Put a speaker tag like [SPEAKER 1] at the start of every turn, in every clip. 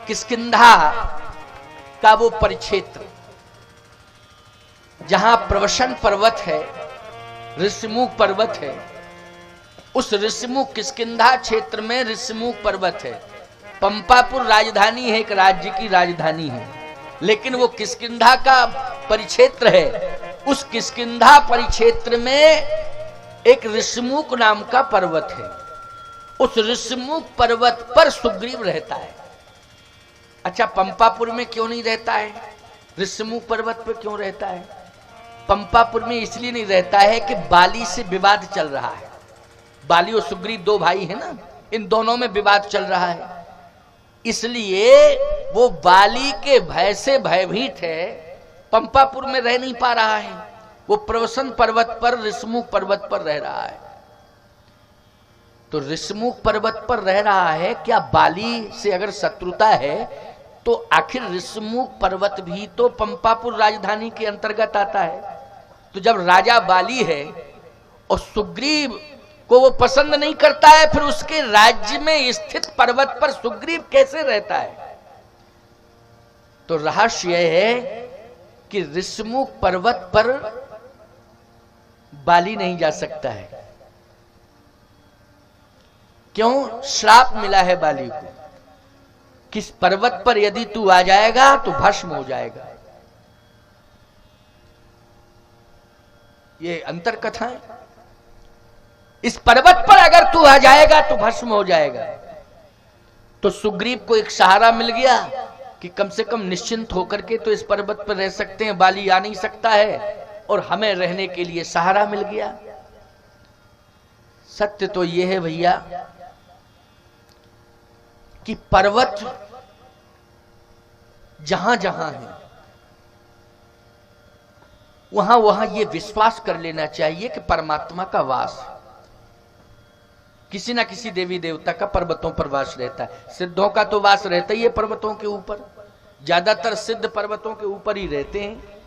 [SPEAKER 1] किष्किंधा का वो परिक्षेत्र जहां प्रवसन पर्वत है, ऋषिमुख पर्वत है, उस ऋषिमुख किष्किंधा क्षेत्र में ऋषिमुख पर्वत है। पंपापुर राजधानी है, एक राज्य की राजधानी है, लेकिन वो किष्किंधा का परिक्षेत्र है। उस किष्किंधा परिक्षेत्र में एक ऋषिमुख नाम का पर्वत है। उस ऋषिमुख पर्वत पर सुग्रीव रहता है। अच्छा, पंपापुर में क्यों नहीं रहता है? ऋषिमुख पर्वत पर क्यों रहता है? पंपापुर में इसलिए नहीं रहता है कि बाली से विवाद चल रहा है। बाली और सुग्रीव दो भाई है ना, इन दोनों में विवाद चल रहा है, इसलिए वो बाली के भय से भयभीत है, पंपापुर में रह नहीं पा रहा है। वो प्रवसन पर्वत पर, ऋषिमुख पर्वत पर रह रहा है। तो ऋषिमुख पर्वत पर रह रहा है, क्या बाली से अगर शत्रुता है तो आखिर ऋषिमुख पर्वत भी तो पंपापुर राजधानी के अंतर्गत आता है। तो जब राजा बाली है और सुग्रीव को वो पसंद नहीं करता है, फिर उसके राज्य में स्थित पर्वत पर सुग्रीव कैसे रहता है? तो रहस्य यह है कि ऋषिमुख पर्वत पर बाली नहीं जा सकता है। क्यों? श्राप मिला है बाली को, किस पर्वत पर यदि तू आ जाएगा तो भस्म हो जाएगा। ये अंतर कथा है। इस पर्वत पर अगर तू आ जाएगा तो भस्म हो जाएगा। तो सुग्रीव को एक सहारा मिल गया कि कम से कम निश्चिंत होकर के तो इस पर्वत पर रह सकते हैं, बाली आ नहीं सकता है, और हमें रहने के लिए सहारा मिल गया। सत्य तो यह है भैया कि पर्वत जहां जहां है वहां वहां ये विश्वास कर लेना चाहिए कि परमात्मा का वास है। किसी ना किसी देवी देवता का पर्वतों पर वास रहता है। सिद्धों का तो वास रहता ही है पर्वतों के ऊपर, ज्यादातर सिद्ध पर्वतों के ऊपर ही रहते हैं।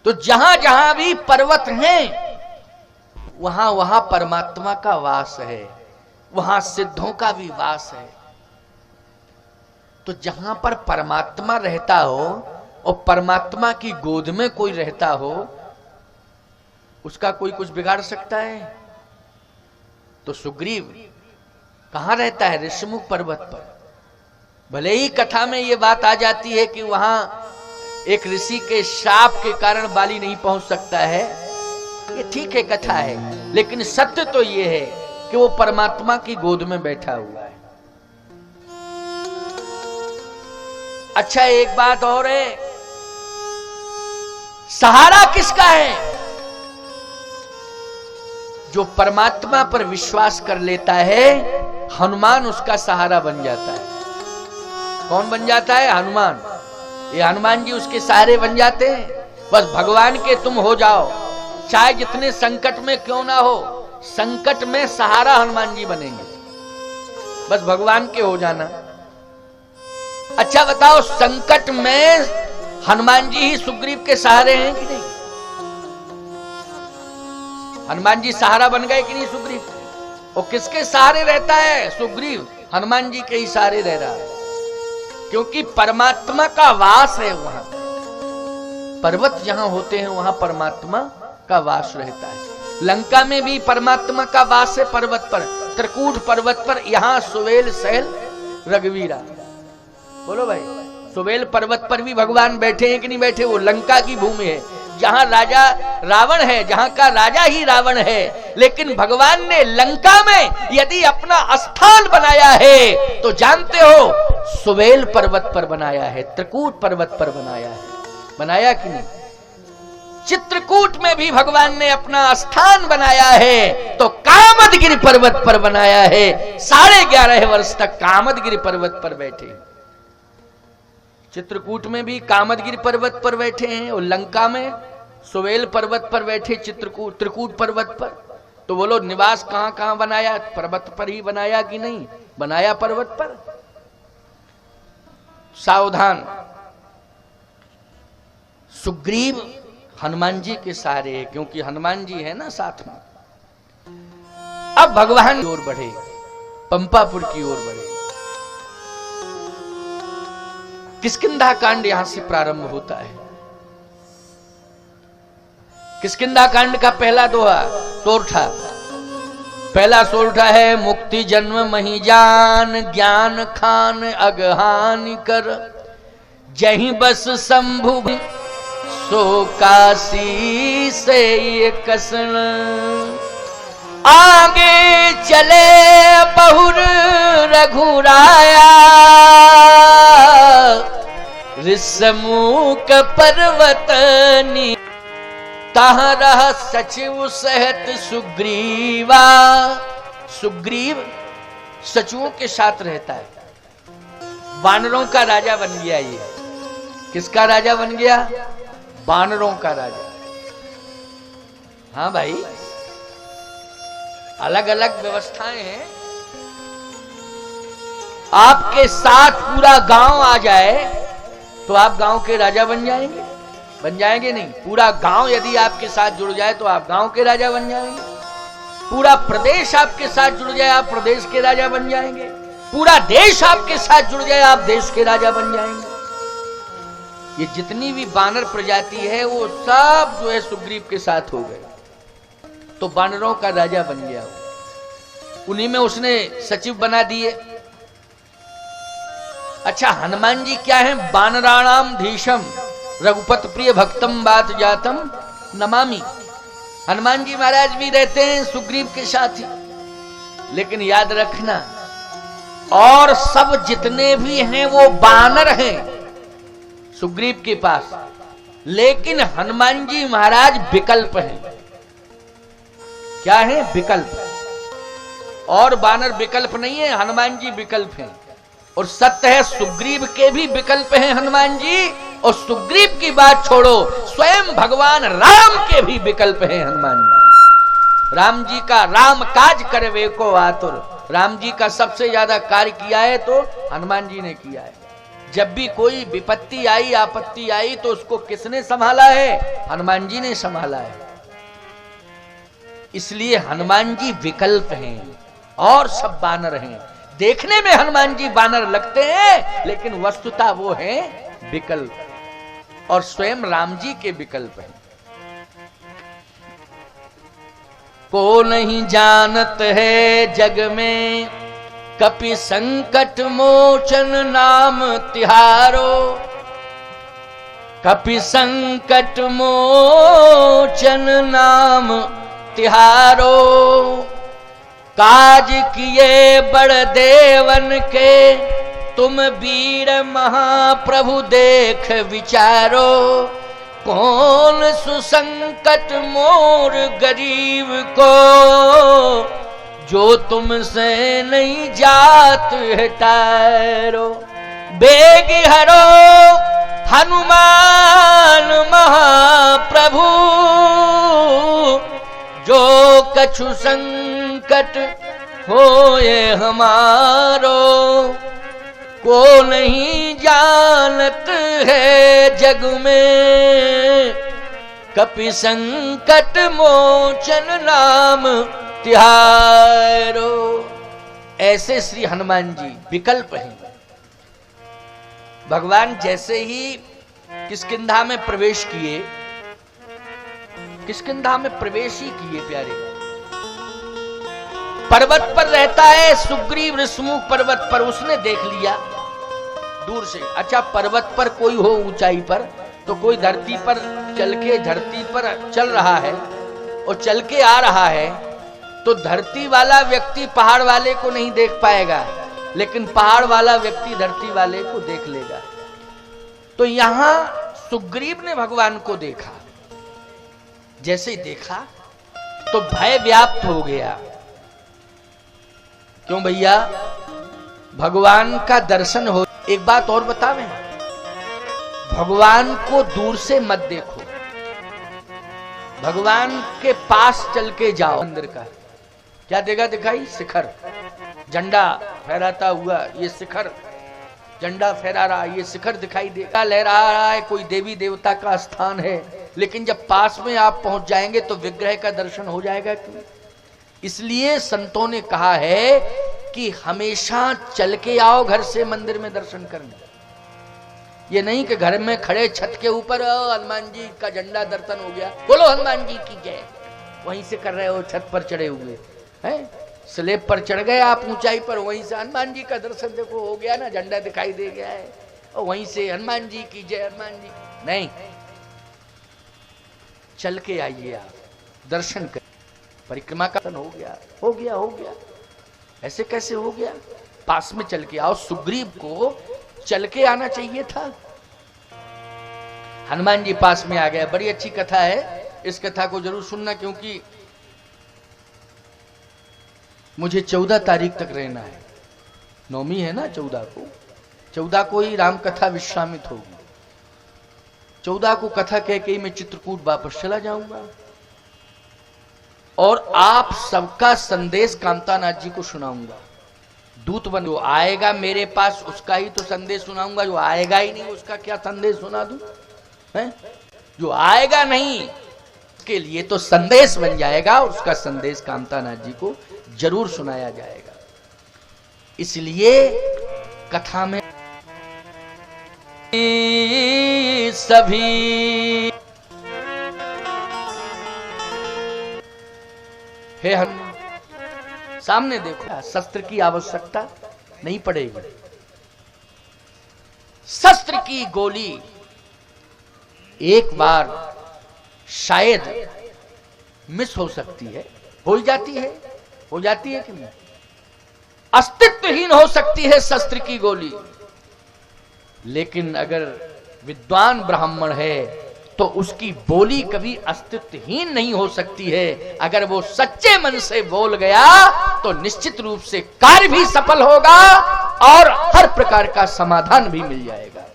[SPEAKER 1] तो जहां जहां भी पर्वत हैं वहां वहां परमात्मा का वास है, वहां सिद्धों का भी वास है। तो जहां पर परमात्मा रहता हो और परमात्मा की गोद में कोई रहता हो, उसका कोई कुछ बिगाड़ सकता है? तो सुग्रीव कहां रहता है? ऋषिमुख पर्वत पर। भले ही कथा में यह बात आ जाती है कि वहां एक ऋषि के श्राप के कारण बाली नहीं पहुंच सकता है, ये ठीक है, कथा है, लेकिन सत्य तो यह है कि वो परमात्मा की गोद में बैठा हुआ है। अच्छा, एक बात और है, सहारा किसका है? जो परमात्मा पर विश्वास कर लेता है, हनुमान उसका सहारा बन जाता है। कौन बन जाता है? हनुमान। ये हनुमान जी उसके सहारे बन जाते हैं। बस भगवान के तुम हो जाओ, चाहे जितने संकट में क्यों ना हो, संकट में सहारा हनुमान जी बनेंगे। बस भगवान के हो जाना। अच्छा बताओ, संकट में हनुमान जी ही सुग्रीव के सहारे हैं कि नहीं? हनुमान जी सहारा बन गए कि नहीं सुग्रीव? और किसके सहारे रहता है सुग्रीव? हनुमान जी के ही सहारे रह रहा है, क्योंकि परमात्मा का वास है। वहां पर्वत जहां होते हैं वहां परमात्मा का वास रहता है। लंका में भी परमात्मा का वास है पर्वत पर, त्रिकूट पर्वत पर। यहां सुवेल सहल रघुवीरा। बोलो भाई, सुवेल पर्वत पर भी भगवान बैठे हैं कि नहीं बैठे? वो लंका की भूमि है, जहां राजा रावण है, जहां का राजा ही रावण है। लेकिन भगवान ने लंका में यदि अपना स्थान बनाया है तो जानते हो सुवेल पर्वत पर बनाया है, त्रिकूट पर्वत पर बनाया है। बनाया कि नहीं? चित्रकूट में भी भगवान ने अपना स्थान बनाया है, तो कामदगिरि पर्वत पर बनाया है। 11.5 वर्ष तक कामदगिरि पर्वत पर बैठे। चित्रकूट में भी कामदगिरि पर्वत पर बैठे हैं, और लंका में सुवेल पर्वत पर बैठे, त्रिकूट पर्वत पर। तो बोलो, निवास कहां कहां बनाया? पर्वत पर ही बनाया कि नहीं? बनाया पर्वत पर। सावधान, सुग्रीव हनुमान जी के सहारे है, क्योंकि हनुमान जी है ना साथ में। अब भगवान की ओर बढ़े, पंपापुर की ओर बढ़े। किष्किंधा कांड यहां से प्रारंभ होता है। किष्किंधा कांड का पहला दोहा सोरठा, पहला सोरठा है मुक्ति जन्म मही जान, ज्ञान खान अगहानि कर, जहीं बस शंभु सो काशी से ये कसन, आगे चले बहुर रघुराया, ऋषमुख पर्वतनी, तहाँ रह सचिव सहित सुग्रीवा। सुग्रीव सचिवों के साथ रहता है, वानरों का राजा बन गया। ये किसका राजा बन गया? वानरों का राजा। हाँ भाई, अलग अलग व्यवस्थाएं हैं। आपके साथ पूरा गांव आ जाए तो आप गांव के राजा बन जाएंगे? बन जाएंगे नहीं। पूरा गांव यदि आपके साथ जुड़ जाए तो आप गांव के राजा बन जाएंगे। पूरा प्रदेश आपके साथ जुड़ जाए आप प्रदेश के राजा बन जाएंगे। पूरा देश आपके साथ जुड़ जाए आप देश के राजा बन जाएंगे। ये जितनी भी वानर प्रजाति है वो सब जो है सुग्रीव के साथ हो गए, तो वानरों का राजा बन गया। उन्हीं में उसने सचिव बना दिए। अच्छा, हनुमान जी क्या है? वानराणाम धीशम रघुपत प्रिय भक्तम बात जातम नमामि। हनुमान जी महाराज भी रहते हैं सुग्रीव के साथ ही, लेकिन याद रखना, और सब जितने भी हैं वो वानर हैं सुग्रीव के पास, लेकिन हनुमान जी महाराज विकल्प हैं। क्या है? विकल्प। और वानर विकल्प नहीं है, हनुमान जी विकल्प हैं। और सत्य है, सुग्रीव के भी विकल्प हैं हनुमान जी। और सुग्रीव की बात छोड़ो, स्वयं भगवान राम के भी विकल्प हैं हनुमान जी। राम जी का राम काज करवे को आतुर, राम जी का सबसे ज्यादा कार्य किया है तो हनुमान जी ने किया है। जब भी कोई विपत्ति आई, आपत्ति आई, तो उसको किसने संभाला है? हनुमान जी ने संभाला है। इसलिए हनुमान जी विकल्प हैं और सब वानर हैं। देखने में हनुमान जी वानर लगते हैं, लेकिन वस्तुतः वो हैं विकल्प, और स्वयं राम जी के विकल्प हैं। को नहीं जानत है जग में, कपि संकट मोचन नाम तिहारो, कपि संकट मोचन नाम तिहारो, काज किए बड़ देवन के, तुम वीर महाप्रभु देख विचारो, कौन सुसंकट मोर गरीब को, जो तुमसे नहीं जात है टारो, बेग हरो हनुमान महाप्रभु, जो कछु संकट होए हमारो, को नहीं जानत है जग में, कपि संकट मोचन नाम तिहारो। ऐसे श्री हनुमान जी विकल्प हैं। भगवान जैसे ही किष्किंधा में प्रवेश किए, किष्किंधा में प्रवेश ही किए प्यारे, पर्वत पर रहता है सुग्रीव, ऋषमुख पर्वत पर। उसने देख लिया दूर से। अच्छा, पर्वत पर कोई हो ऊंचाई पर, तो कोई धरती पर चल के, धरती पर चल रहा है और चल के आ रहा है, तो धरती वाला व्यक्ति पहाड़ वाले को नहीं देख पाएगा, लेकिन पहाड़ वाला व्यक्ति धरती वाले को देख लेगा। तो यहां सुग्रीव ने भगवान को देखा। जैसे ही देखा तो भय व्याप्त हो गया। क्यों भैया? भगवान का दर्शन हो। एक बात और बतावें, भगवान को दूर से मत देखो, भगवान के पास चल के जाओ। मंदिर का क्या देगा दिखाई? शिखर, झंडा फहराता हुआ, ये शिखर झंडा फहरा रहा, ये शिखर दिखाई देगा, लहरा रहा है, कोई देवी देवता का स्थान है। लेकिन जब पास में आप पहुंच जाएंगे तो विग्रह का दर्शन हो जाएगा क्यों? इसलिए संतों ने कहा है कि हमेशा चल के आओ घर से मंदिर में दर्शन करने। ये नहीं कि घर में खड़े छत के ऊपर हनुमान जी का झंडा दर्शन हो गया, बोलो हनुमान जी की जय, वहीं से कर रहे हो, छत पर चढ़े हुए हैं, स्लेब पर चढ़ गए आप ऊंचाई पर, वहीं से हनुमान जी का दर्शन देखो हो गया ना, झंडा दिखाई दे गया है और वहीं से हनुमान जी की जय, हनुमान जी। नहीं, चल के आइए आप, दर्शन कर, परिक्रमा का हो गया हो गया हो गया। ऐसे कैसे हो गया? पास में चल के आओ। सुग्रीव को चल के आना चाहिए था। हनुमान जी पास में आ गया। बड़ी अच्छी कथा है, इस कथा को जरूर सुनना, क्योंकि मुझे 14 तारीख तक रहना है। नौमी है ना 14 को ही राम कथा विश्रामित होगी। 14 को कथा कह के ही मैं चित्रकूट वापस चला जाऊंगा और आप सबका संदेश कामतानाथ जी को सुनाऊंगा। दूत बन जो आएगा मेरे पास उसका ही तो संदेश सुनाऊंगा, जो आएगा ही नहीं उसका क्या संदेश सुना दूं? हैं? जो आएगा नहीं उसके लिए तो संदेश बन जाएगा, उसका संदेश कामतानाथ जी को जरूर सुनाया जाएगा। इसलिए कथा में सभी हे हनुमान सामने देखो, शस्त्र की आवश्यकता नहीं पड़ेगी। शस्त्र की गोली एक बार शायद मिस हो सकती है, हो जाती है कि नहीं? अस्तित्वहीन हो सकती है शस्त्र की गोली, लेकिन अगर विद्वान ब्राह्मण है तो उसकी बोली कभी अस्तित्वहीन नहीं हो सकती है। अगर वो सच्चे मन से बोल गया तो निश्चित रूप से कार्य भी सफल होगा और हर प्रकार का समाधान भी मिल जाएगा,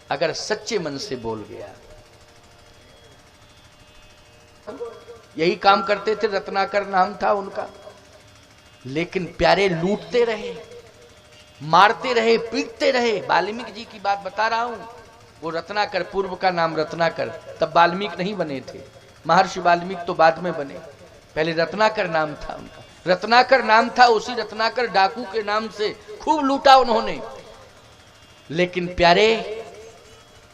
[SPEAKER 1] अगर सच्चे मन से बोल गया। यही काम करते थे, रत्नाकर नाम था उनका, लेकिन प्यारे लूटते रहे, मारते रहे, पीटते रहे। वाल्मीकि जी की बात बता रहा हूं, वो रत्नाकर, पूर्व का नाम रत्नाकर, तब वाल्मीकि नहीं बने थे, महर्षि वाल्मीकि तो बाद में बने, पहले रत्नाकर नाम था उनका। रत्नाकर नाम था, उसी रत्नाकर डाकू के नाम से खूब लूटा उन्होंने। लेकिन प्यारे,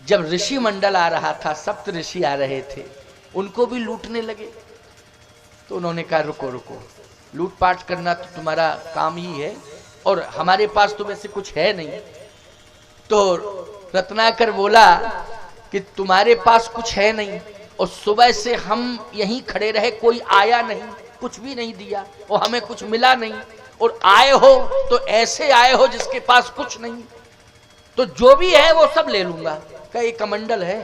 [SPEAKER 1] जब ऋषि मंडल आ रहा था, सप्त ऋषि आ रहे थे, उनको भी लूटने लगे, तो उन्होंने कहा रुको रुको, लूटपाट करना तो तुम्हारा काम ही है और हमारे पास तो वैसे कुछ है नहीं। तो रत्नाकर बोला कि तुम्हारे पास कुछ है नहीं और सुबह से हम यहीं खड़े रहे, कोई आया नहीं, कुछ भी नहीं दिया और हमें कुछ मिला नहीं, और आए हो तो ऐसे आए हो जिसके पास कुछ नहीं, तो जो भी है वो सब ले लूंगा। कहे कमंडल है,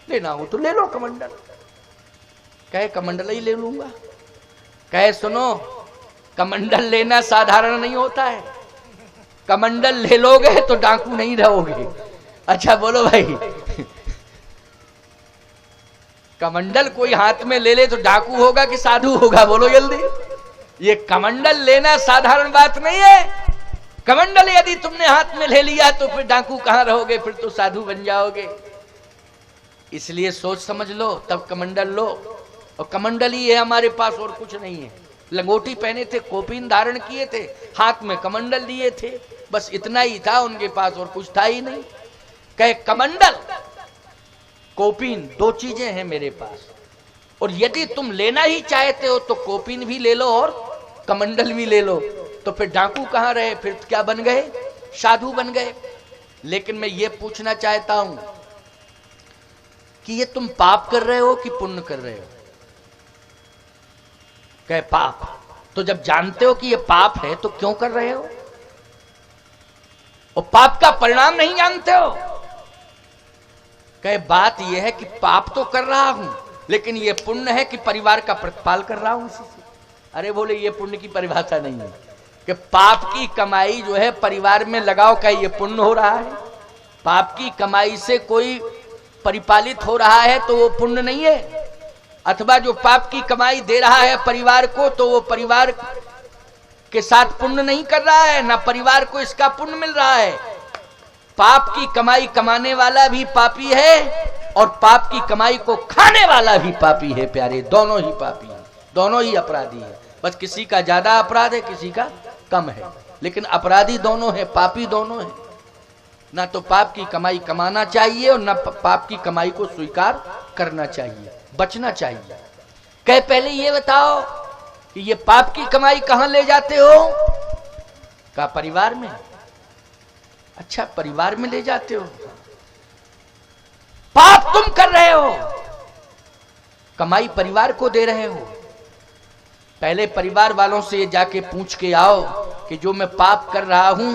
[SPEAKER 1] लेना हो तो ले लो कमंडल। कहे कमंडल ही ले लूंगा। कहे सुनो, कमंडल लेना साधारण नहीं होता है, कमंडल ले लोगे तो डाकू नहीं रहोगे। अच्छा बोलो भाई, कमंडल कोई हाथ में ले ले तो डाकू होगा कि साधु होगा? बोलो जल्दी। ये कमंडल लेना साधारण बात नहीं है। कमंडल यदि तुमने हाथ में ले लिया तो फिर डाकू कहां रहोगे, फिर तो साधु बन जाओगे। इसलिए सोच समझ लो तब कमंडल लो, और कमंडल ही है हमारे पास, और कुछ नहीं है। लंगोटी पहने थे, कोपीन धारण किए थे, हाथ में कमंडल लिए थे, बस इतना ही था उनके पास, और कुछ था ही नहीं। कहे कमंडल कोपीन दो चीजें हैं मेरे पास, और यदि तुम लेना ही चाहते हो तो कोपीन भी ले लो और कमंडल भी ले लो। तो फिर डाकू कहां रहे, फिर क्या बन गए? साधु बन गए। लेकिन मैं ये पूछना चाहता हूं कि ये तुम पाप कर रहे हो कि पुण्य कर रहे हो? कहे पाप। तो जब जानते हो कि ये पाप है तो क्यों कर रहे हो? और पाप का परिणाम नहीं जानते हो? कहे बात यह है कि पाप तो कर रहा हूं, लेकिन यह पुण्य है कि परिवार का प्रतिपाल कर रहा हूं इसी से। अरे बोले ये पुण्य की परिभाषा नहीं है कि पाप की कमाई जो है परिवार में लगाओ, क्या ये पुण्य हो रहा है? पाप की कमाई से कोई परिपालित हो रहा है तो वो पुण्य नहीं है। अथवा जो पाप की कमाई दे रहा है परिवार को, तो वो परिवार के साथ पुण्य नहीं कर रहा है, ना परिवार को इसका पुण्य मिल रहा है। पाप की कमाई कमाने वाला भी पापी है और पाप की कमाई को खाने वाला भी पापी है। प्यारे, दोनों ही पापी हैं, दोनों ही अपराधी हैं। बस किसी का ज्यादा अपराध है, किसी का कम है, लेकिन अपराधी दोनों हैं, पापी दोनों हैं। ना तो पाप की कमाई कमाना चाहिए और ना पाप की कमाई को स्वीकार करना चाहिए, बचना चाहिए। कह पहले ये बताओ कि ये पाप की कमाई कहां ले जाते हो? का परिवार में। अच्छा, परिवार में ले जाते हो। पाप तुम कर रहे हो, कमाई परिवार को दे रहे हो। पहले परिवार वालों से ये जाके पूछ के आओ कि जो मैं पाप कर रहा हूं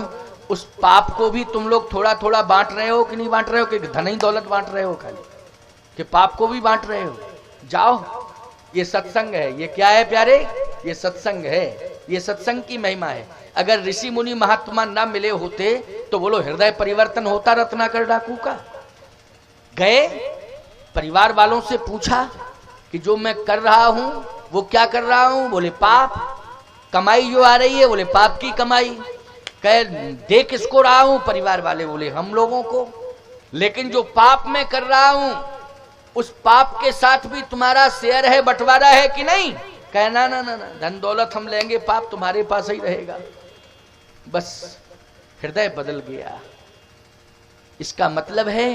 [SPEAKER 1] उस पाप को भी तुम लोग थोड़ा थोड़ा बांट रहे हो कि नहीं बांट रहे हो, कि धन ही दौलत बांट रहे हो खाली, कि पाप को भी बांट रहे हो। जाओ, ये सत्संग है। ये क्या है प्यारे? ये सत्संग है, ये सत्संग की महिमा है। अगर ऋषि मुनि महात्मा ना मिले होते तो बोलो हृदय परिवर्तन होता रत्नाकर डाकू का। गए, परिवार वालों से पूछा कि जो मैं कर रहा हूं वो क्या कर रहा हूं? बोले पाप। कमाई जो आ रही है, बोले पाप की कमाई। कह दे किसको रहा हूं? परिवार वाले बोले हम लोगों को। लेकिन जो पाप मैं कर रहा हूं उस पाप के साथ भी तुम्हारा शेयर है, बंटवारा है कि नहीं? कह ना ना ना ना, धन दौलत हम लेंगे, पाप तुम्हारे पास ही रहेगा। बस हृदय बदल गया। इसका मतलब है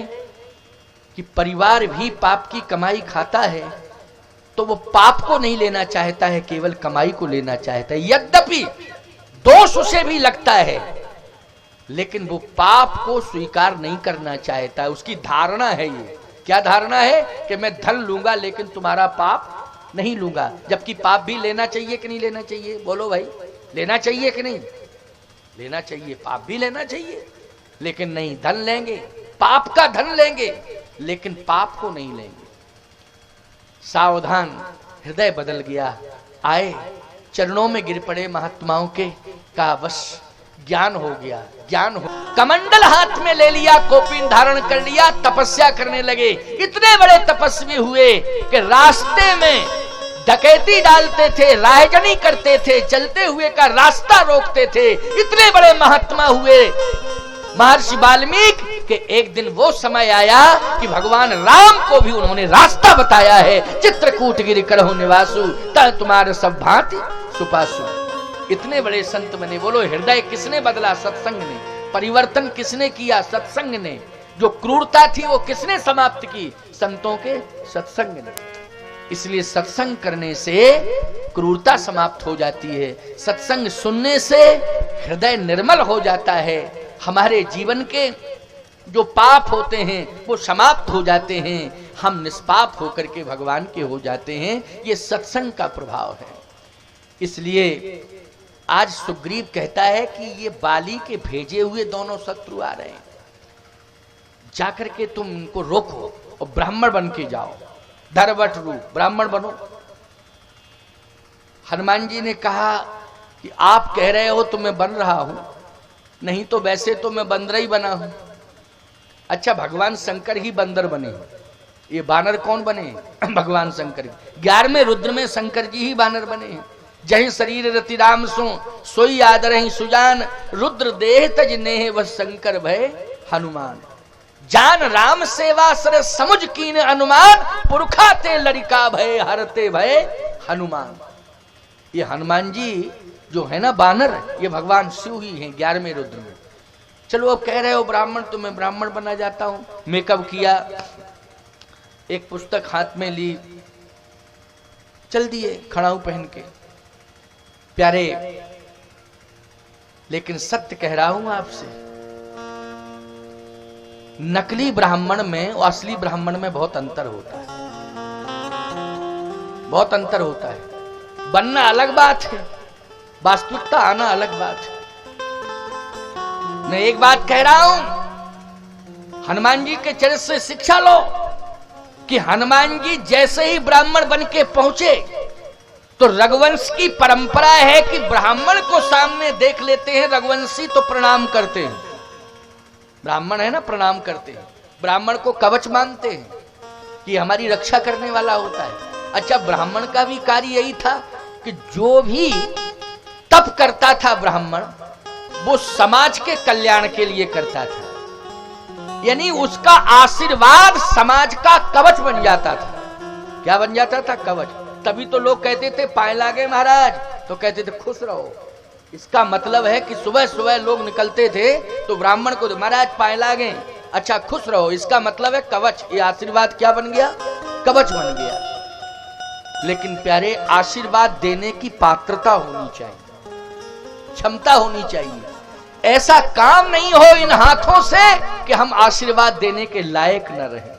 [SPEAKER 1] कि परिवार भी पाप की कमाई खाता है तो वो पाप को नहीं लेना चाहता है, केवल कमाई को लेना चाहता है। यद्यपि दोष उसे भी लगता है लेकिन वो पाप को स्वीकार नहीं करना चाहता है। उसकी धारणा है ये। क्या धारणा है? कि मैं धन लूंगा लेकिन तुम्हारा पाप नहीं लूंगा। जबकि पाप भी लेना चाहिए कि नहीं लेना चाहिए? बोलो भाई, लेना चाहिए कि नहीं? लेना चाहिए, पाप भी लेना चाहिए। लेकिन नहीं, धन लेंगे, पाप का धन लेंगे लेकिन पाप को नहीं लेंगे। सावधान, हृदय बदल गया। आए, चरणों में गिर पड़े महात्माओं के। का बस ज्ञान हो गया, ज्ञान हो। कमंडल हाथ में ले लिया, कौपीन धारण कर लिया, तपस्या करने लगे। इतने बड़े तपस्वी हुए कि रास्ते में डकैती डालते थे, राहजनी करते थे, चलते हुए का रास्ता रोकते थे। इतने बड़े महात्मा हुए महर्षि वाल्मीकि कि एक दिन वो समय आया कि भगवान राम को भी उन्होंने रास्ता बताया है। चित्रकूट गिरि करहु निवासु, तह तुम्हारे सब भांति सुपासु। इतने बड़े संत बने। बोलो हृदय किसने बदला? सत्संग ने। परिवर्तन किसने किया? सत्संग ने। जो क्रूरता थी वो किसने समाप्त की? संतों के सत्संग ने। इसलिए सत्संग करने से क्रूरता समाप्त हो जाती है। सत्संग सुनने से हृदय निर्मल हो जाता है। हमारे जीवन के जो पाप होते हैं वो समाप्त हो जाते हैं। हम निष्पाप होकर के भगवान के हो जाते हैं। ये सत्संग का प्रभाव है। इसलिए आज सुग्रीव कहता है कि ये बाली के भेजे हुए दोनों शत्रु आ रहे हैं, जाकर के तुम इनको रोको और ब्राह्मण बन के जाओ। धरवट रूप ब्राह्मण बनो। हनुमान जी ने कहा कि आप कह रहे हो तो मैं बन रहा हूं, नहीं तो वैसे तो मैं बंदर ही बना हूं। अच्छा, भगवान शंकर ही बंदर बने, ये बानर कौन बने? भगवान शंकर। 11वें रुद्र में शंकर जी ही बानर बने हैं। जही शरीर रति राम सो सोई आदर ही सुजान, रुद्र देह तज नेह वह शंकर भय हनुमान। जान राम सेवा सर समुझ कीन अनुमान, पुरखा ते लड़िका भय हरते भय हनुमान। ये हनुमान जी जो है ना बानर, ये भगवान शिव ही हैं 11वें रुद्र में। चलो अब कह रहे हो ब्राह्मण, तो मैं ब्राह्मण बना जाता हूं। मेकअप किया, एक पुस्तक हाथ में ली, चल दिए खड़ाऊ पहन के। प्यारे, लेकिन सत्य कह रहा हूं आपसे, नकली ब्राह्मण में और असली ब्राह्मण में बहुत अंतर होता है। बहुत अंतर होता है। बनना अलग बात है, वास्तविकता आना अलग बात है। मैं एक बात कह रहा हूं, हनुमान जी के चरित्र से शिक्षा लो कि हनुमान जी जैसे ही ब्राह्मण बन के पहुंचे तो रघुवंश की परंपरा है कि ब्राह्मण को सामने देख लेते हैं रघुवंशी तो प्रणाम करते हैं। ब्राह्मण है ना, प्रणाम करते हैं। ब्राह्मण को कवच मानते हैं कि हमारी रक्षा करने वाला होता है। अच्छा, ब्राह्मण का भी कार्य यही था कि जो भी तप करता था ब्राह्मण, वो समाज के कल्याण के लिए करता था। यानी उसका आशीर्वाद समाज का कवच बन जाता था। क्या बन जाता था? कवच। तभी तो लोग कहते थे पाए लागे महाराज, तो कहते थे खुश रहो। इसका मतलब है कि सुबह सुबह लोग निकलते थे तो ब्राह्मण को महाराज पाए लागे, अच्छा खुश रहो, इसका मतलब है कवच। ये आशीर्वाद क्या बन गया? कवच बन गया। लेकिन प्यारे, आशीर्वाद देने की पात्रता होनी चाहिए, क्षमता होनी चाहिए। ऐसा काम नहीं हो इन हाथों से कि हम आशीर्वाद देने के लायक न रहें।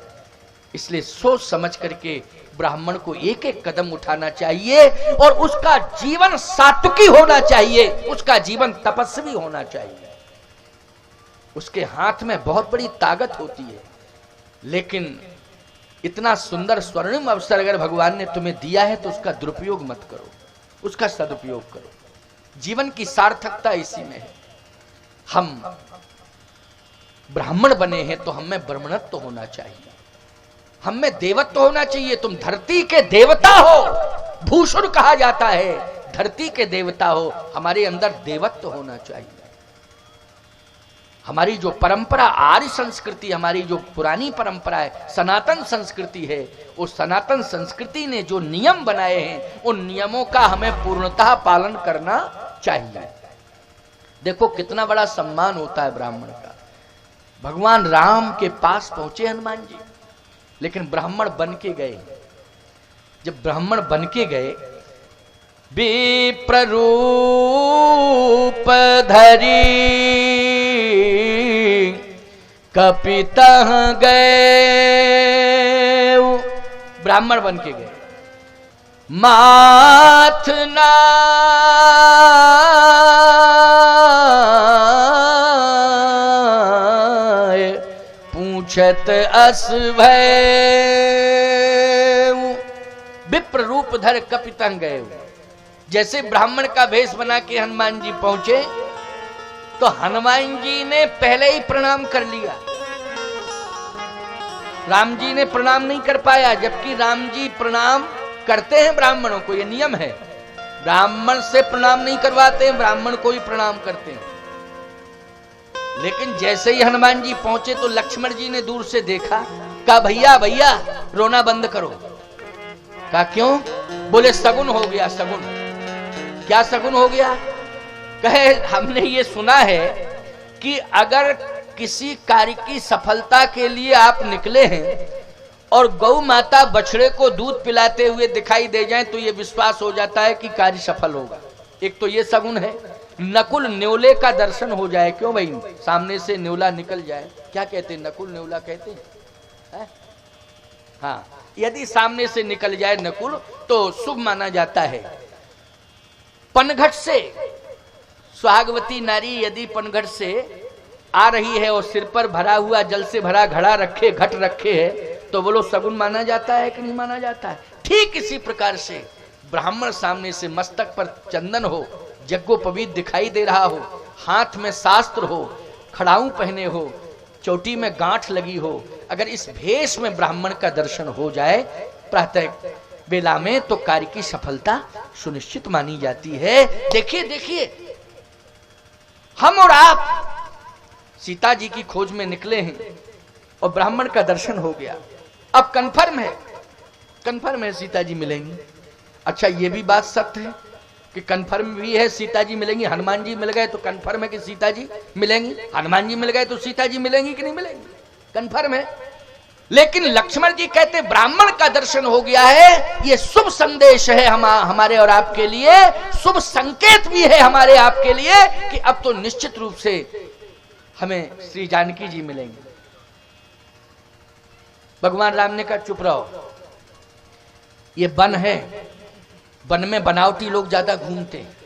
[SPEAKER 1] इसलिए सोच समझ करके ब्राह्मण को एक एक कदम उठाना चाहिए और उसका जीवन सात्विकी होना चाहिए, उसका जीवन तपस्वी होना चाहिए। उसके हाथ में बहुत बड़ी ताकत होती है, लेकिन इतना सुंदर स्वर्णिम अवसर अगर भगवान ने तुम्हें दिया है तो उसका दुरुपयोग मत करो, उसका सदुपयोग करो। जीवन की सार्थकता इसी में है। हम ब्राह्मण बने हैं तो हमें ब्राह्मणत्व होना चाहिए, हमें देवत्व होना चाहिए। तुम धरती के देवता हो, भूषुर कहा जाता है, धरती के देवता हो, हमारे अंदर देवत्व होना चाहिए। हमारी जो परंपरा आर्य संस्कृति, हमारी जो पुरानी परंपरा है, सनातन संस्कृति है, उस सनातन संस्कृति ने जो नियम बनाए हैं उन नियमों का हमें पूर्णतः पालन करना चाहिए। देखो कितना बड़ा सम्मान होता है ब्राह्मण का। भगवान राम के पास पहुंचे हनुमान जी, लेकिन ब्राह्मण बन के गए। जब ब्राह्मण बन के गए, विप्र रूप धरी कपितः गए, ब्राह्मण बन के गए। माथ नाय पूछत अस भय, विप्र रूप धर कपितः गए। जैसे ब्राह्मण का भेष बना के हनुमान जी पहुंचे तो हनुमान जी ने पहले ही प्रणाम कर लिया, राम जी ने प्रणाम नहीं कर पाया। जबकि राम जी प्रणाम करते हैं ब्राह्मणों को, यह नियम है, ब्राह्मण से प्रणाम नहीं करवाते हैं, ब्राह्मण को ही प्रणाम करते हैं। लेकिन जैसे ही हनुमान जी पहुंचे तो लक्ष्मण जी ने दूर से देखा, कहा भैया भैया रोना बंद करो। कहा क्यों? बोले सगुन हो गया। सगुन? क्या सगुन हो गया? कहे हमने ये सुना है कि अगर किसी कार्य की सफलता के लिए आप निकले हैं और गौ माता बछड़े को दूध पिलाते हुए दिखाई दे जाए तो ये विश्वास हो जाता है कि कार्य सफल होगा। एक तो ये सगुन है। नकुल न्योले का दर्शन हो जाए, क्यों भाई, सामने से न्योला निकल जाए, क्या कहते हैं, नकुल न्योला कहते हैं, है? हाँ, यदि सामने से निकल जाए नकुल तो शुभ माना जाता है। पनघट से सुहागवती नारी यदि पनघट से आ रही है और सिर पर भरा हुआ जल से भरा घड़ा रखे, घट रखे है, तो बोलो सगुन माना जाता है कि नहीं माना जाता है? ठीक इसी प्रकार से ब्राह्मण सामने से मस्तक पर चंदन हो, यज्ञोपवीत दिखाई दे रहा हो, हाथ में शास्त्र हो, खड़ाऊ पहने हो, चोटी में गांठ लगी हो, अगर इस भेष में ब्राह्मण का दर्शन हो जाए प्रातः बेला में तो कार्य की सफलता सुनिश्चित मानी जाती है। देखिए देखिए, हम और आप सीता जी की खोज में निकले हैं और ब्राह्मण का दर्शन हो गया। अब कन्फर्म है सीता जी मिलेंगी। अच्छा, ये भी बात सत्य है कि कन्फर्म भी है सीता जी मिलेंगी। हनुमान जी मिल गए तो कन्फर्म है कि सीता जी मिलेंगी, हनुमान जी मिल गए तो सीता जी मिलेंगी कि नहीं मिलेंगी, कन्फर्म है। लेकिन लक्ष्मण जी कहते ब्राह्मण का दर्शन हो गया है, ये शुभ संदेश है हमारे और आपके लिए, शुभ संकेत भी है हमारे आपके लिए कि अब तो निश्चित रूप से हमें श्री जानकी जी मिलेंगे। भगवान राम ने कहा चुप रहो, ये वन है, वन में बनावटी लोग ज्यादा घूमते हैं,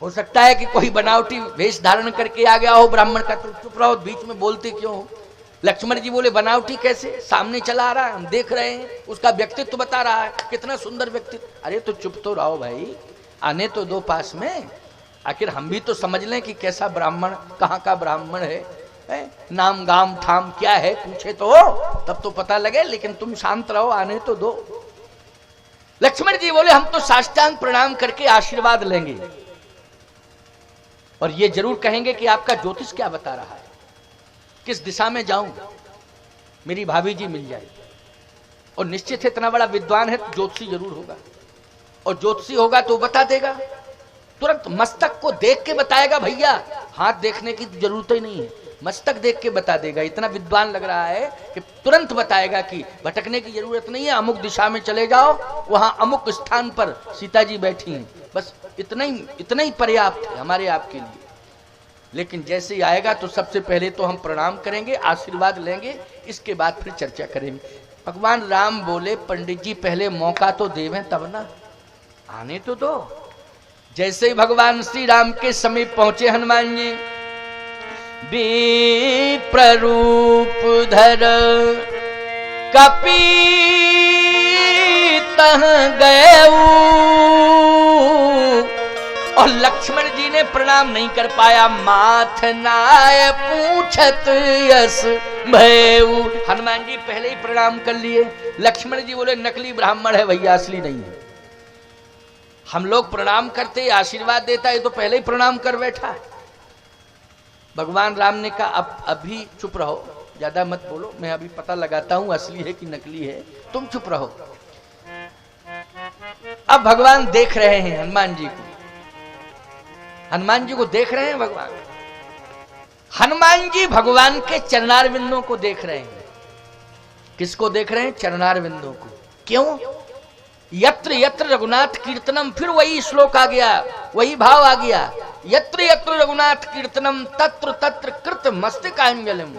[SPEAKER 1] हो सकता है कि कोई बनावटी वेश धारण करके आ गया हो ब्राह्मण का, तो चुप रहो, बीच में बोलते क्यों हो? लक्ष्मण जी बोले बनावटी कैसे, सामने चला आ रहा है, हम देख रहे हैं, उसका व्यक्तित्व बता रहा है, कितना सुंदर व्यक्तित्व। अरे तो चुप तो रहो भाई, आने तो दो पास में, आखिर हम भी तो समझ लें कि कैसा ब्राह्मण, कहाँ का ब्राह्मण है, नाम गाम ठाम क्या है पूछे तो तब तो पता लगे, लेकिन तुम शांत रहो, आने तो दो। लक्ष्मण जी बोले हम तो साष्टांग प्रणाम करके आशीर्वाद लेंगे और ये जरूर कहेंगे कि आपका ज्योतिष क्या बता रहा है, किस दिशा में जाऊं, मेरी भाभी जी मिल जाए। और निश्चित है इतना बड़ा विद्वान है तो ज्योतिषी जरूर होगा, और ज्योतिषी होगा तो बता देगा तुरंत मस्तक को देख के बताएगा भैया, हाथ देखने की जरूरत ही नहीं है, मस्तक देख के बता देगा। इतना विद्वान लग रहा है कि तुरंत बताएगा कि भटकने की जरूरत नहीं है, अमुक दिशा में चले जाओ, वहां अमुक स्थान पर सीता जी बैठी हैं। बस इतना ही पर्याप्त है हमारे आपके लिए। लेकिन जैसे ही आएगा तो सबसे पहले तो हम प्रणाम करेंगे, आशीर्वाद लेंगे, इसके बाद फिर चर्चा करेंगे। भगवान राम बोले, पंडित जी पहले मौका तो देवें तब ना, आने तो दो। जैसे ही भगवान श्री राम के समीप पहुंचे हनुमान जी, विप्ररूप धर कपि तह गएऊ, और लक्ष्मण जी ने प्रणाम नहीं कर पाया। माथ नाय पूछत यस भयऊ, हनुमान जी पहले ही प्रणाम कर लिए। लक्ष्मण जी बोले, नकली ब्राह्मण है भैया, असली नहीं है। हम लोग प्रणाम करते, आशीर्वाद देता है तो पहले ही प्रणाम कर बैठा। भगवान राम ने कहा, अब अभी चुप रहो, ज्यादा मत बोलो, मैं अभी पता लगाता हूं असली है कि नकली है, तुम चुप रहो। अब भगवान देख रहे हैं हनुमान जी को, हनुमान जी को देख रहे हैं भगवान। हनुमान जी भगवान के चरणारविंदों को देख रहे हैं। किसको देख रहे हैं? चरणारविंदों को। क्यों? यत्र यत्र रघुनाथ कीर्तनम, फिर वही श्लोक आ गया, वही भाव आ गया। यत्र यत्र रघुनाथ कीर्तनम तत्र तत्र कृत मस्तकांजलिम।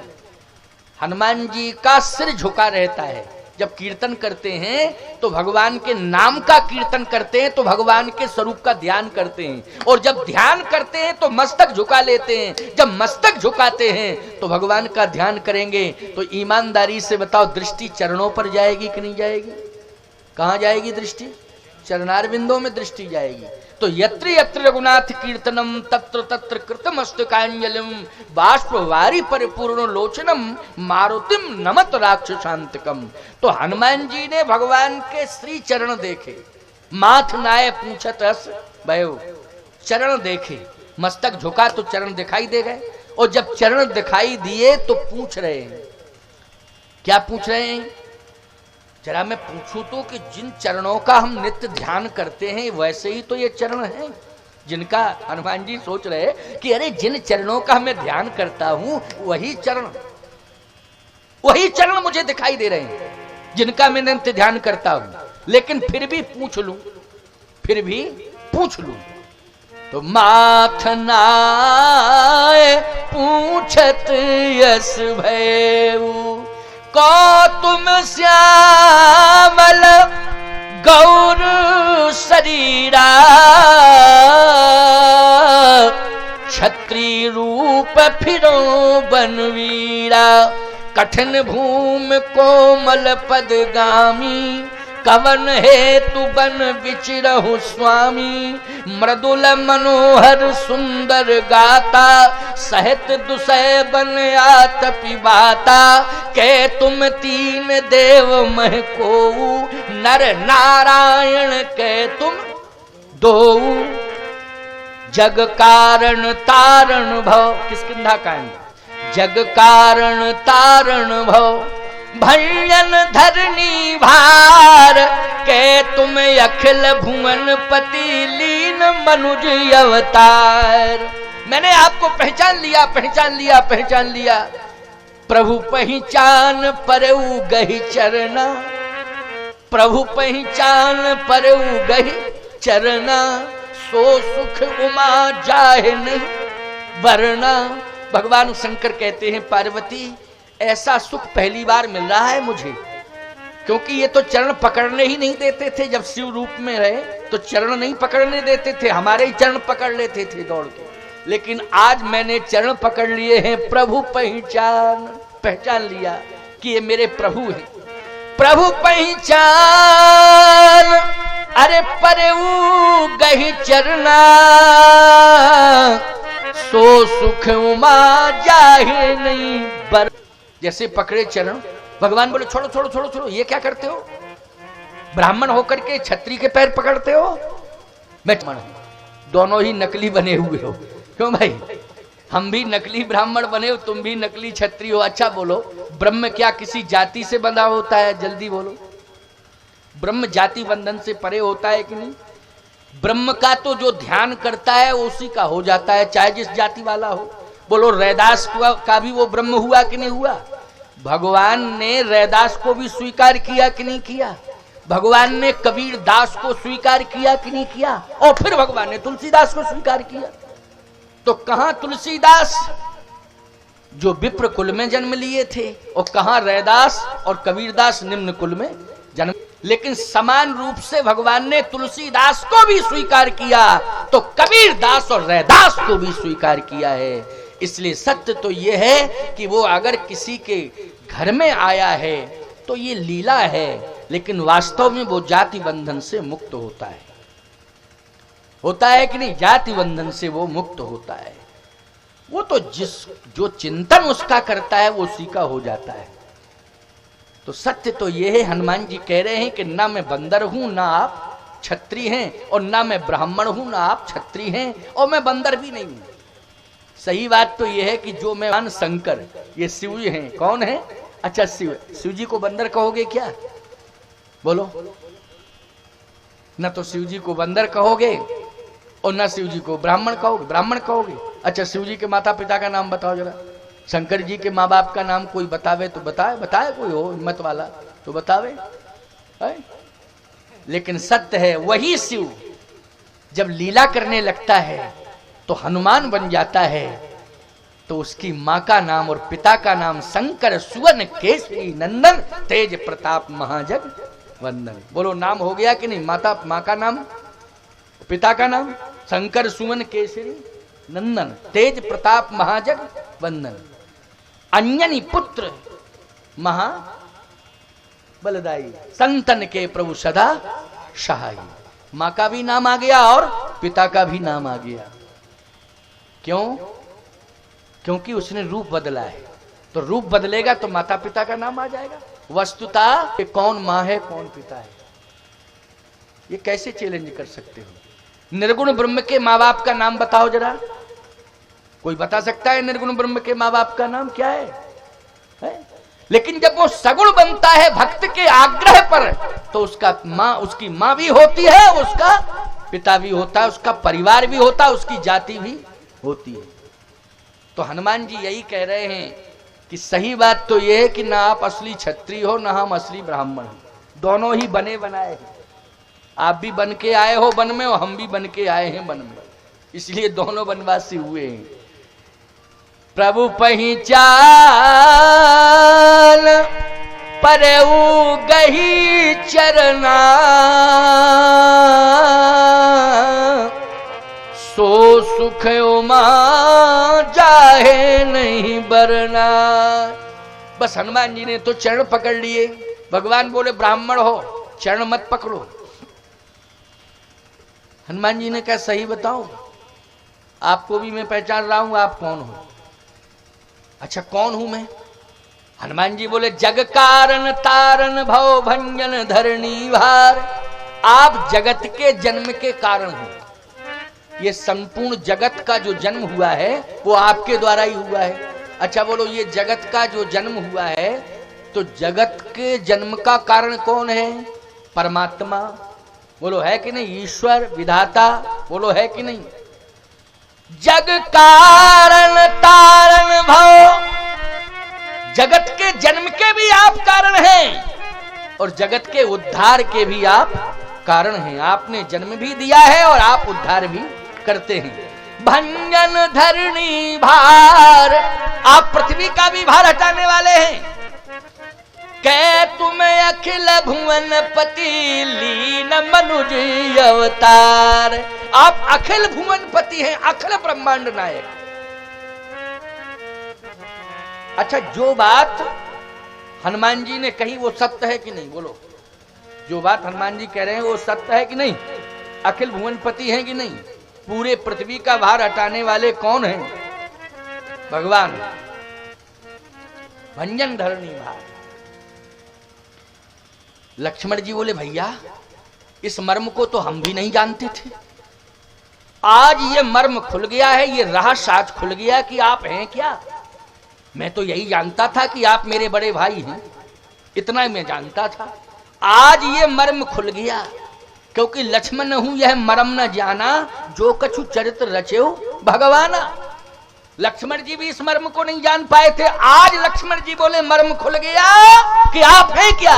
[SPEAKER 1] हनुमान जी का सिर झुका रहता है। जब कीर्तन करते हैं तो भगवान के नाम का कीर्तन करते हैं, तो भगवान के स्वरूप का ध्यान करते हैं, और जब ध्यान करते हैं तो मस्तक झुका लेते हैं। जब मस्तक झुकाते हैं तो भगवान का ध्यान करेंगे। तो ईमानदारी से बताओ, दृष्टि चरणों पर जाएगी कि नहीं जाएगी? कहां जाएगी दृष्टि? चरणारविंदों में दृष्टि जाएगी। तो यत्र यत्र रघुनाथ कीर्तनम तत्र तत्र कृतमस्तकांजलिम बाष्पवारी परिपूर्ण लोचनम मारुतिम नमत राक्षसांतकम। तो हनुमान जी ने भगवान के श्री चरण देखे, माथ नाय पूछत हस भयो, चरण देखे, मस्तक झुका तो चरण दिखाई दे गए। और जब चरण दिखाई दिए तो पूछ रहे हैं, क्या पूछ रहे हैं? जरा मैं पूछूं तो कि जिन चरणों का हम नित्य ध्यान करते हैं वैसे ही तो ये चरण हैं जिनका हनुमान जी सोच रहे कि अरे जिन चरणों का मैं ध्यान करता हूं वही चरण मुझे दिखाई दे रहे हैं जिनका मैं नित्य ध्यान करता हूं। लेकिन फिर भी पूछ लूं तो माथ नाय पूछत यस भयऊ, को तुम श्यामल गौर शरीरा, क्षत्रिय रूप फिरो बनवीरा, कठिन भूम कोमल पदगामी, कवन हेतु बन विचिरहु स्वामी, मृदुल मनोहर सुंदर गाता, सहित दुसह बन आतपि बाता, के तुम तीन देव मह कोऊ, नर नारायण के तुम दोऊ, जग कारण तारण भव। किसकिंधा कांड? जग कारण तारण भव, भयन धरनी भार, के तुम अखिल भुवन पति लीन मनुज अवतार। मैंने आपको पहचान लिया प्रभु पहचान परऊ गही चरना, प्रभु पहचान परऊ गही चरना, सो सुख उमा जाहे नहीं वरना। भगवान शंकर कहते हैं, पार्वती ऐसा सुख पहली बार मिल रहा है मुझे, क्योंकि ये तो चरण पकड़ने ही नहीं देते थे। जब शिव रूप में रहे तो चरण नहीं पकड़ने देते थे, हमारे ही चरण पकड़ लेते थे दौड़ के। लेकिन आज मैंने चरण पकड़ लिए हैं, प्रभु पहचान लिया कि ये मेरे प्रभु हैं। प्रभु पहचान अरे परऊ गही चरना, सो सुख उमा जाहे नहीं बर। जैसे पकड़े चरण, भगवान बोले छोड़ो छोड़ो छोड़ो छोड़ो, ये क्या करते हो? ब्राह्मण होकर के क्षत्रिय के पैर पकड़ते हो? मैं दोनों ही नकली बने हुए हो। क्यों भाई? हम भी नकली ब्राह्मण बने हो, तुम भी नकली क्षत्रिय हो। अच्छा बोलो, ब्रह्म क्या किसी जाति से बंधा होता है? जल्दी बोलो, ब्रह्म जाति बंधन से परे होता है कि नहीं? ब्रह्म का तो जो ध्यान करता है उसी का हो जाता है, चाहे जिस जाति वाला हो। बोलो रैदास का भी वो ब्रह्म हुआ कि नहीं हुआ? भगवान ने रैदास को भी स्वीकार किया कि नहीं किया? भगवान ने कबीर दास को स्वीकार किया कि नहीं किया? और फिर भगवान ने तुलसीदास को स्वीकार किया। तो कहां तुलसीदास जो विप्र कुल में जन्म लिए थे, और कहां रैदास और कबीरदास निम्न कुल में जन्म। लेकिन समान रूप से भगवान ने तुलसीदास को भी स्वीकार किया, तो कबीरदास और रैदास को भी स्वीकार किया है। इसलिए सत्य तो यह है कि वो अगर किसी के घर में आया है तो ये लीला है, लेकिन वास्तव में वो जाति बंधन से मुक्त होता है कि नहीं? जाति बंधन से वो मुक्त होता है। वो तो जो चिंतन उसका करता है वो उसी का हो जाता है। तो सत्य तो ये है, हनुमान जी कह रहे हैं कि ना मैं बंदर हूं ना आप छत्री हैं, और ना मैं ब्राह्मण हूं ना आप छत्री हैं, और मैं बंदर भी नहीं हूं। सही बात तो ये है कि जो मैं मान शंकर, ये शिव जी हैं। कौन है? अच्छा शिव जी को बंदर कहोगे क्या? बोलो। ना तो शिव जी को बंदर कहोगे और ना शिव जी को ब्राह्मण कहोगे। अच्छा शिव जी के माता पिता का नाम बताओ जरा। शंकर जी के माँ बाप का नाम कोई बतावे तो बताए कोई हो हिम्मत वाला तो बतावे है? लेकिन सत्य है वही शिव जब लीला करने लगता है तो हनुमान बन जाता है। तो उसकी माँ का नाम और पिता का नाम शंकर सुवन केसरी नंदन तेज प्रताप महाजग वंदन। बोलो नाम हो गया कि नहीं? माँ का नाम, पिता का नाम शंकर सुवन केसरी नंदन तेज प्रताप महाजग वंदन। अंजनी पुत्र महा बलदाई, संतन के प्रभु सदा सहाय। माँ का भी नाम आ गया और पिता का भी नाम आ गया। क्यों? क्योंकि उसने रूप बदला है। तो रूप बदलेगा तो माता पिता का नाम आ जाएगा। वस्तुतः कौन माँ है कौन पिता है ये कैसे चैलेंज कर सकते हो? निर्गुण ब्रह्म के माँ बाप का नाम बताओ जरा। कोई बता सकता है निर्गुण ब्रह्म के माँ बाप का नाम क्या है? लेकिन जब वो सगुण बनता है भक्त के आग्रह पर, तो उसकी माँ भी होती है, उसका पिता भी होता है, उसका परिवार भी होता है, उसकी जाति भी होती है। तो हनुमान जी यही कह रहे हैं कि सही बात तो यह है कि ना आप असली क्षत्रिय हो ना हम असली ब्राह्मण हो, दोनों ही बने बनाए हैं। आप भी बन के आए हो वन में और हम भी बन के आए हैं वन में, इसलिए दोनों वनवासी हुए हैं। प्रभु पहिचान परऊ गही चरना, सो सुख उमा जाहे नहीं बरना। बस हनुमान जी ने तो चरण पकड़ लिए। भगवान बोले ब्राह्मण हो चरण मत पकड़ो। हनुमान जी ने कहा सही बताओ, आपको भी मैं पहचान रहा हूं, आप कौन हो? अच्छा कौन हूं मैं? हनुमान जी बोले जग कारण तारण भव भंजन धरणी भार। आप जगत के जन्म के कारण हो। ये संपूर्ण जगत का जो जन्म हुआ है वो आपके द्वारा ही हुआ है। अच्छा बोलो ये जगत का जो जन्म हुआ है तो जगत के जन्म का कारण कौन है? परमात्मा। बोलो है कि नहीं? ईश्वर विधाता। बोलो है कि नहीं? जग कारण तारण भव, जगत के जन्म के भी आप कारण हैं और जगत के उद्धार के भी आप कारण हैं। आपने जन्म भी दिया है और आप उद्धार भी करते हैं। भंजन धरणी भार, आप पृथ्वी का भी भार हटाने वाले हैं। कै तुम्हें अखिल भुवन पति लीन मनुज अवतार। आप अखिल भुवन पति हैं, अखिल ब्रह्मांड नायक। अच्छा जो बात हनुमान जी ने कही वो सत्य है कि नहीं? बोलो जो बात हनुमान जी कह रहे हैं वो सत्य है कि नहीं? अखिल भुवन पति हैं कि नहीं? पूरे पृथ्वी का भार हटाने वाले कौन हैं? भगवान। भंजन धरणी भार। लक्ष्मण जी बोले भैया इस मर्म को तो हम भी नहीं जानते थे, आज ये मर्म खुल गया है, ये रहस्य आज खुल गया कि आप हैं क्या। मैं तो यही जानता था कि आप मेरे बड़े भाई हैं, इतना ही मैं जानता था। आज ये मर्म खुल गया क्योंकि लक्ष्मण हूं यह मरम न जाना, जो कछु चरित्र रचेऊ भगवाना। लक्ष्मण जी भी इस मर्म को नहीं जान पाए थे। आज लक्ष्मण जी बोले मर्म खुल गया कि आप हैं क्या,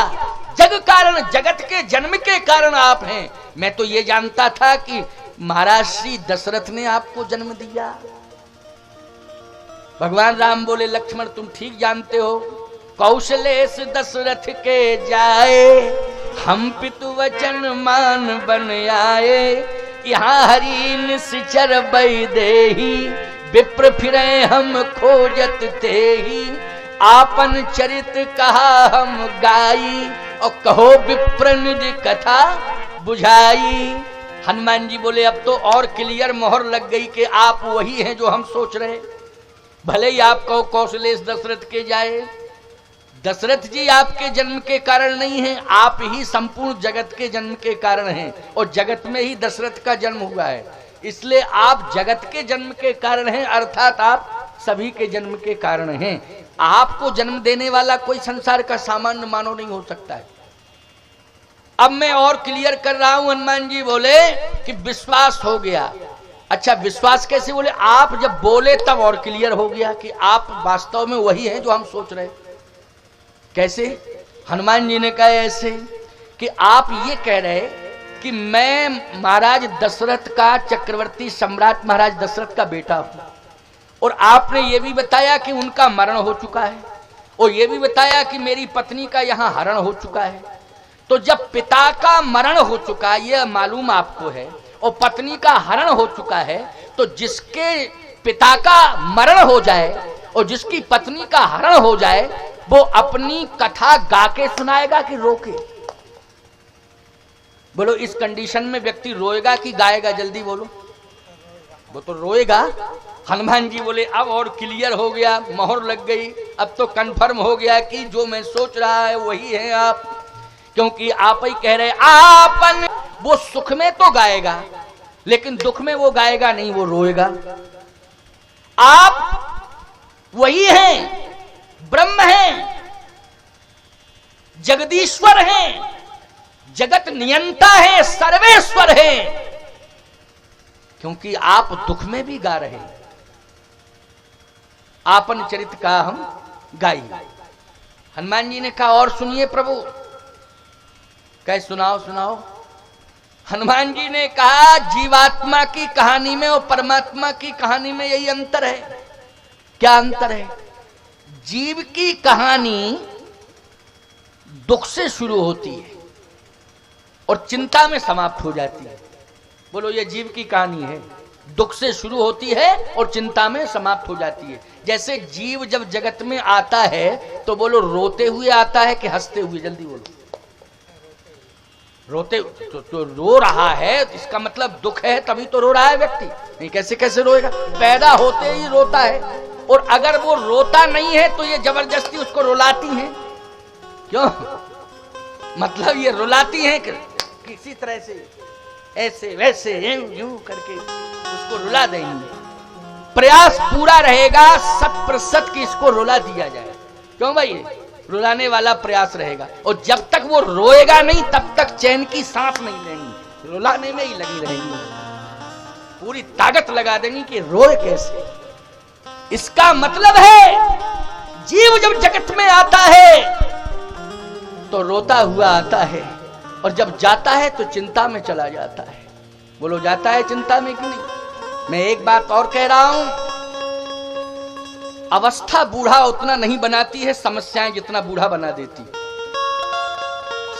[SPEAKER 1] जग कारण, जगत के जन्म के कारण आप हैं। मैं तो ये जानता था कि महाराज श्री दशरथ ने आपको जन्म दिया। भगवान राम बोले लक्ष्मण तुम ठीक जानते हो, कौशलेश दशरथ के जाए, हम पितु वचन मान बन आए। यहाँ हरि निश्चर बैदेही, विप्र फिरे हम खोजत तेही। आपन चरित कहा हम गाई, और कहो विप्र निज कथा बुझाई। हनुमान जी बोले अब तो और क्लियर मोहर लग गई कि आप वही हैं जो हम सोच रहे। भले ही आप कहो कौशलेश दशरथ के जाए, दशरथ जी आपके जन्म के कारण नहीं हैं, आप ही संपूर्ण जगत के जन्म के कारण हैं। और जगत में ही दशरथ का जन्म हुआ है, इसलिए आप जगत के जन्म के कारण हैं, अर्थात आप सभी के जन्म के कारण हैं। आपको जन्म देने वाला कोई संसार का सामान्य मानव नहीं हो सकता है। अब मैं और क्लियर कर रहा हूं। हनुमान जी बोले कि विश्वास हो गया। अच्छा विश्वास कैसे? बोले आप जब बोले तब और क्लियर हो गया कि आप वास्तव में वही हैं जो हम सोच रहे। कैसे? हनुमान जी ने कहा ऐसे कि आप ये कह रहे कि मैं महाराज दशरथ का, चक्रवर्ती सम्राट महाराज दशरथ का बेटा हूं, और आपने ये भी बताया कि उनका मरण हो चुका है, और ये भी बताया कि मेरी पत्नी का यहां हरण हो चुका है। तो जब पिता का मरण हो चुका है यह मालूम आपको है, और पत्नी का हरण हो चुका है, तो जिसके पिता का मरण हो जाए और जिसकी पत्नी का हरण हो जाए, वो अपनी कथा गा के सुनाएगा कि रोके? बोलो इस कंडीशन में व्यक्ति रोएगा कि गाएगा? जल्दी बोलो। वो तो रोएगा। हनुमान जी बोले अब और क्लियर हो गया, मोहर लग गई, अब तो कंफर्म हो गया कि जो मैं सोच रहा है वही है आप। क्योंकि आप ही कह रहे आपन, वो सुख में तो गाएगा लेकिन दुख में वो गाएगा नहीं, वो रोएगा। आप वही हैं, ब्रह्म हैं, जगदीश्वर हैं, जगत नियंता है, सर्वेश्वर है, क्योंकि आप दुख में भी गा रहे हैं। आपन चरित का हम गाई। हनुमान जी ने कहा और सुनिए प्रभु। कह सुनाओ सुनाओ। हनुमान जी ने कहा जीवात्मा की कहानी में और परमात्मा की कहानी में यही अंतर है। क्या अंतर है? जीव की कहानी दुख से शुरू होती है और चिंता में समाप्त हो जाती है। बोलो ये जीव की कहानी है, दुख से शुरू होती है और चिंता में समाप्त हो जाती है। जैसे जीव जब जगत में आता है तो बोलो रोते हुए आता है कि हंसते हुए? जल्दी बोलो। रोते तो रो रहा है, इसका मतलब दुख है तभी तो रो रहा है व्यक्ति, नहीं कैसे कैसे रोएगा? पैदा होते ही रोता है, और अगर वो रोता नहीं है तो ये जबरदस्ती उसको रुलाती हैं। क्यों? मतलब ये रुलाती हैं किसी तरह से, ऐसे वैसे यूं करके उसको रुला देंगे। प्रयास पूरा रहेगा 100% कि इसको रुला दिया जाए। क्यों भाई? रुलाने वाला प्रयास रहेगा, और जब तक वो रोएगा नहीं तब तक चैन की सांस नहीं लेंगी, रुलाने में ही लगी रहेंगी, पूरी ताकत लगा देंगी कि रोए कैसे। इसका मतलब है जीव जब जगत में आता है तो रोता हुआ आता है, और जब जाता है तो चिंता में चला जाता है। बोलो जाता है चिंता में कि नहीं? मैं एक बात और कह रहा हूं, अवस्था बूढ़ा उतना नहीं बनाती है समस्याएं जितना बूढ़ा बना देती है।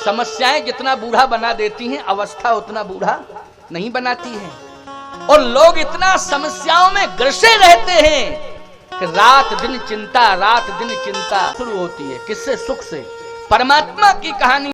[SPEAKER 1] समस्याएं जितना बूढ़ा बना देती हैं, अवस्था उतना बूढ़ा नहीं बनाती है। और लोग इतना समस्याओं में ग्रसे रहते हैं कि रात दिन चिंता, रात दिन चिंता शुरू होती है। किससे? सुख से। परमात्मा की कहानी